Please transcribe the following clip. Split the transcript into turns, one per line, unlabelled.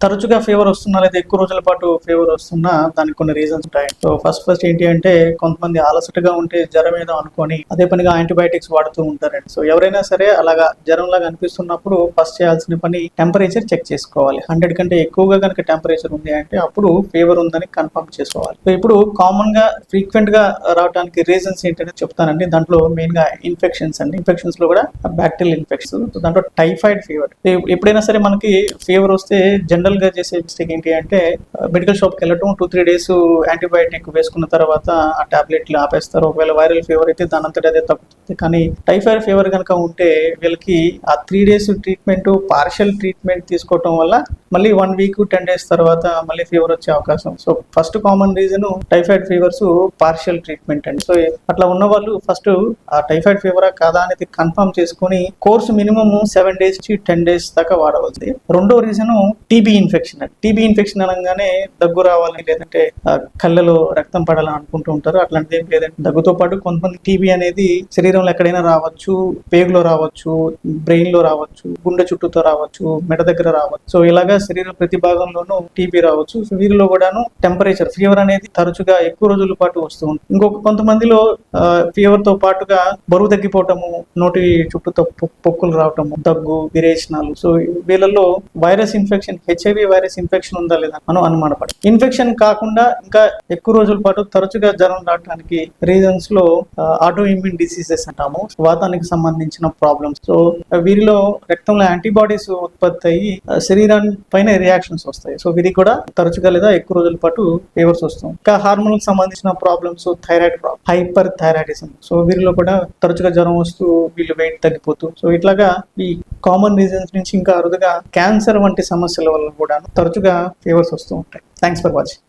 తరచుగా ఫీవర్ వస్తున్నా లేదా ఎక్కువ రోజుల పాటు ఫీవర్ వస్తున్నా దానికి కొన్ని రీజన్స్ ఉంటాయి. సో ఫస్ట్ ఏంటి అంటే కొంతమంది అలసటగా ఉంటే జ్వరం ఏదో అనుకొని అదే పనిగా యాంటీబయాటిక్స్ వాడుతూ ఉంటారండి. సో ఎవరైనా సరే అలాగా జ్వరం లాగా అనిపిస్తున్నప్పుడు ఫస్ట్ చేయాల్సిన పని టెంపరేచర్ చెక్ చేసుకోవాలి. 100 కంటే ఎక్కువగా కనుక టెంపరేచర్ ఉంది అంటే అప్పుడు ఫీవర్ ఉందని కన్ఫర్మ్ చేసుకోవాలి. సో ఇప్పుడు కామన్ గా ఫ్రీక్వెంట్ గా రావడానికి రీజన్స్ ఏంటంటే చెప్తానండి. దాంట్లో మెయిన్ గా ఇన్ఫెక్షన్స్ అండి. ఇన్ఫెక్షన్స్ లో కూడా బ్యాక్టీరియల్ ఇన్ఫెక్షన్, దాంట్లో టైఫాయిడ్ ఫీవర్. ఎప్పుడైనా సరే మనకి ఫీవర్ వస్తే జనరల్ గా చేసే మిస్టేక్ ఏంటి అంటే మెడికల్ షాప్ కి వెళ్ళటం, 2-3 days యాంటీబయాటిక్ వేసుకున్న తర్వాత ఆ టాబ్లెట్లు ఆపేస్తారు. ఒకవేళ వైరల్ ఫీవర్ అయితే దాని అంతటా అదే తగ్గుతుంది. కానీ టైఫాయిడ్ ఫీవర్ కనుక ఉంటే వీళ్ళకి ఆ 3 days ట్రీట్మెంట్, పార్షియల్ ట్రీట్మెంట్ తీసుకోవటం వల్ల మళ్ళీ 1 week 10 days తర్వాత మళ్ళీ ఫీవర్ వచ్చే అవకాశం. So first common reason typhoid fevers partial treatment అండి. సో అట్లా ఉన్న వాళ్ళు ఫస్ట్ ఆ టైఫాయిడ్ ఫీవరా కాదా అనేది కన్ఫర్మ్ చేసుకుని కోర్సు మినిమం 7 days నుంచి 10 days దాకా వాడవలసింది. రెండో reason TB infection. TB infection అనగానే దగ్గు రావాలి లేదంటే కళ్ళలో రక్తం పడాలని అనుకుంటూ ఉంటారు. అట్లాంటిది ఏం లేదంటే దగ్గుతో పాటు కొంతమంది టీబీ అనేది శరీరంలో ఎక్కడైనా రావచ్చు, పేగులో రావచ్చు, బ్రెయిన్ లో రావచ్చు, గుండె చుట్టూతో రావచ్చు, మెడ దగ్గర రావచ్చు. సో ఇలాగా శరీరం ప్రతి భాగంలోనూ టీబీ రావచ్చు. సో వీరిలో కూడాను టెంపరేచర్ ఫీవర్ అనేది తరచుగా ఎక్కువ రోజుల పాటు వస్తూ ఉంటుంది. ఇంకొక కొంతమందిలో ఫీవర్ తో పాటుగా బరువు తగ్గిపోవటము, నోటి చుట్టూతో పొక్కులు రావటము, దగ్గు, విరేచనాలు. సో వీళ్ళలో virus infection, HIV virus infection ఉందా లేదా మనం అనుమానపడాలి. ఇన్ఫెక్షన్ కాకుండా ఇంకా ఎక్కువ రోజుల పాటు తరచుగా జ్వరం రావడానికి రీజన్స్ లో ఆటో ఇమ్యూన్ డిసీజెస్ అంటాము, వాతానికి సంబంధించిన ప్రాబ్లమ్స్. సో వీరిలో రక్తంలో యాంటీబాడీస్ ఉత్పత్తి అయ్యి శరీరాన్ని పైన రియాక్షన్స్ వస్తాయి. సో వీరికి కూడా తరచుగా లేదా ఎక్కువ రోజుల పాటు ఫీవర్స్ వస్తాయి. ఇంకా హార్మోన్ కి సంబంధించిన problems, thyroid problem, hyper thyroidism. So వీరిలో కూడా తరచుగా జ్వరం వస్తూ వీళ్ళు వెయిట్ తగ్గిపోతూ. సో ఇట్లాగా ఈ కామన్ రీజన్స్ నుంచి ఇంకా అరుదుగా క్యాన్సర్ వంటి సమస్యల వల్ల కూడా తరచుగా ఫీవర్స్ వస్తూ ఉంటాయి. Thanks for watching.